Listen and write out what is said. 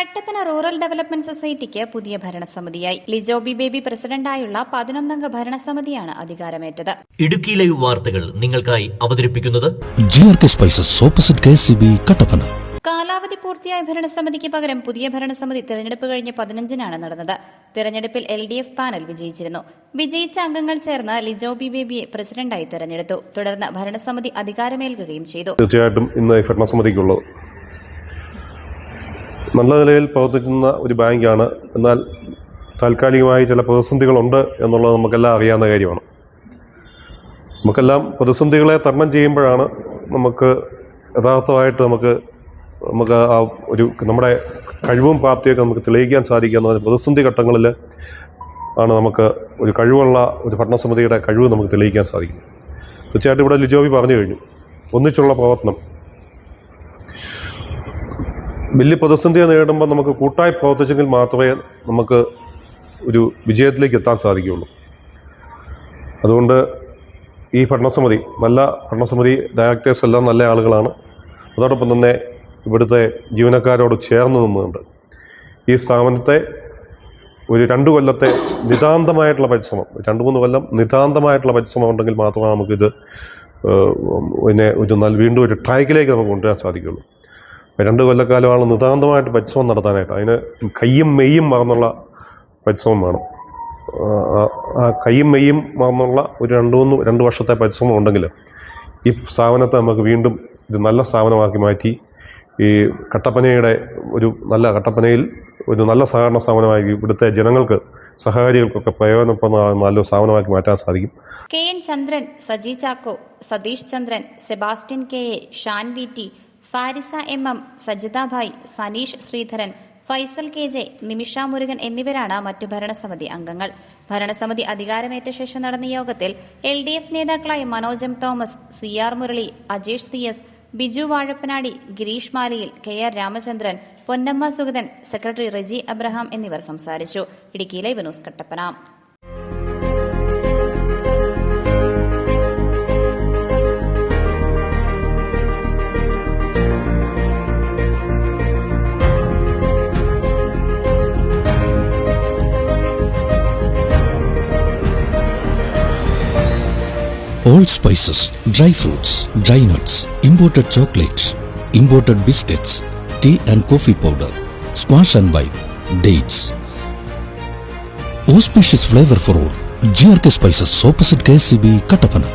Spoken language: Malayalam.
കട്ടപ്പന റൂറൽ ഡെവലപ്മെന്റ് സൊസൈറ്റിക്ക് പുതിയ ഭരണസമിതിയായി ലിജോ ബി ബേബി പ്രസിഡന്റായുള്ള 11-അംഗ ഭരണസമിതിയാണ് അധികാരമേറ്റത്. ഇടുക്കി ലൈവ് വാർത്തകൾ നിങ്ങൾക്കായി അവതരിപ്പിക്കുന്നത് GRK Spices opposite KCB Kattappana. കാലാവധി പൂർത്തിയായ ഭരണസമിതിക്ക് പകരം പുതിയ ഭരണസമിതി തെരഞ്ഞെടുപ്പ് കഴിഞ്ഞ് 15-നാണ് നടന്നത്. തെരഞ്ഞെടുപ്പിൽ LDF പാനൽ വിജയിച്ചിരുന്നു. വിജയിച്ച അംഗങ്ങൾ ചേർന്ന് ലിജോ ബി ബേബിയെ പ്രസിഡന്റായി തെരഞ്ഞെടുത്തു. തുടർന്ന് ഭരണസമിതി അധികാരമേൽക്കുകയും ചെയ്തു. തീർച്ചയായിട്ടും ഇന്ന് ഭരണസമിതിക്കുള്ളത് നല്ല നിലയിൽ പ്രവർത്തിക്കുന്ന ഒരു ബാങ്കാണ്. എന്നാൽ താൽക്കാലികമായി ചില പ്രതിസന്ധികളുണ്ട് എന്നുള്ളത് നമുക്കെല്ലാം അറിയാവുന്ന കാര്യമാണ്. നമുക്കെല്ലാം പ്രതിസന്ധികളെ തരണം ചെയ്യുമ്പോഴാണ് നമുക്ക് യഥാർത്ഥമായിട്ട് നമുക്ക് ആ ഒരു നമ്മുടെ കഴിവും പ്രാപ്തിയൊക്കെ നമുക്ക് തെളിയിക്കാൻ സാധിക്കുന്ന പ്രതിസന്ധി ഘട്ടങ്ങളിൽ ആണ് നമുക്ക് ഒരു കഴിവുള്ള ഒരു ഭരണസമിതിയുടെ കഴിവ് നമുക്ക് തെളിയിക്കാൻ സാധിക്കും. തീർച്ചയായിട്ടും ഇവിടെ ലിജോബി പറഞ്ഞു കഴിഞ്ഞു, ഒന്നിച്ചുള്ള പ്രവർത്തനം. വലിയ പ്രതിസന്ധിയെ നേരിടുമ്പോൾ നമുക്ക് കൂട്ടായി പ്രവർത്തിച്ചെങ്കിൽ മാത്രമേ നമുക്ക് ഒരു വിജയത്തിലേക്ക് എത്താൻ സാധിക്കുകയുള്ളൂ. അതുകൊണ്ട് ഈ ഭരണസമിതി നല്ല ഭരണസമിതി, ഡയറക്ടേഴ്സ് എല്ലാം നല്ല ആളുകളാണ്. അതോടൊപ്പം തന്നെ ഇവിടുത്തെ ജീവനക്കാരോട് ചേർന്ന് നിന്നുകൊണ്ട് ഈ സ്ഥാപനത്തെ ഒരു 2 കൊല്ലത്തെ നിതാന്തമായിട്ടുള്ള പരിശ്രമം, 2-3 കൊല്ലം നിതാന്തമായിട്ടുള്ള പരിശ്രമം ഉണ്ടെങ്കിൽ മാത്രമേ നമുക്കിത് ഒരു വീണ്ടും ഒരു ട്രാക്കിലേക്ക് നമുക്ക് കൊണ്ടുവരാൻ സാധിക്കുകയുള്ളൂ. 2 കൊല്ലക്കാലമാണ് നിതാന്തമായിട്ട് പരിശ്രമം നടത്താനായിട്ട്. അതിന് കയ്യും മെയ്യും മറന്നുള്ള പരിശ്രമം വേണം. ആ കയ്യും മെയ്യും മറന്നുള്ള ഒരു 2 വർഷത്തെ പരിശ്രമം ഉണ്ടെങ്കിൽ ഈ സ്ഥാപനത്തെ നമുക്ക് വീണ്ടും ഒരു നല്ല സ്ഥാപനമാക്കി മാറ്റി ഈ കട്ടപ്പനയിൽ ഒരു നല്ല സഹകരണ സ്ഥാപനമായി ഇവിടുത്തെ ജനങ്ങൾക്ക്, സഹകാരികൾക്കൊക്കെ പ്രയോജനപ്പെടുന്ന നല്ലൊരു സ്ഥാപനമാക്കി മാറ്റാൻ സാധിക്കും. KN Chandran, Saji Chacko, Satheesh Chandran, Sebastian KA, Shan VT, Farisa MM, Sajitha Bhai, Saneesh Sreedharan, Faisal KJ, Nimisha Murugan എന്നിവരാണ് മറ്റു ഭരണസമിതി അംഗങ്ങൾ. ഭരണസമിതി അധികാരമേറ്റ ശേഷം നടന്ന യോഗത്തിൽ LDF നേതാക്കളായ Manoj M Thomas, CR Murali, Ajesh CS, Biju Vazhappanadi, Gireesh Maliyil, KR Ramachandran, Ponnamma Sugathan, secretary Reji Abraham എന്നിവർ സംസാരിച്ചു. Idukki live news Kattappana. All spices, dry fruits, dry nuts, imported chocolates, imported biscuits, tea and coffee powder, squash and wine, dates. Auspicious flavor for all. GRK Spices opposite KCB Kattapana.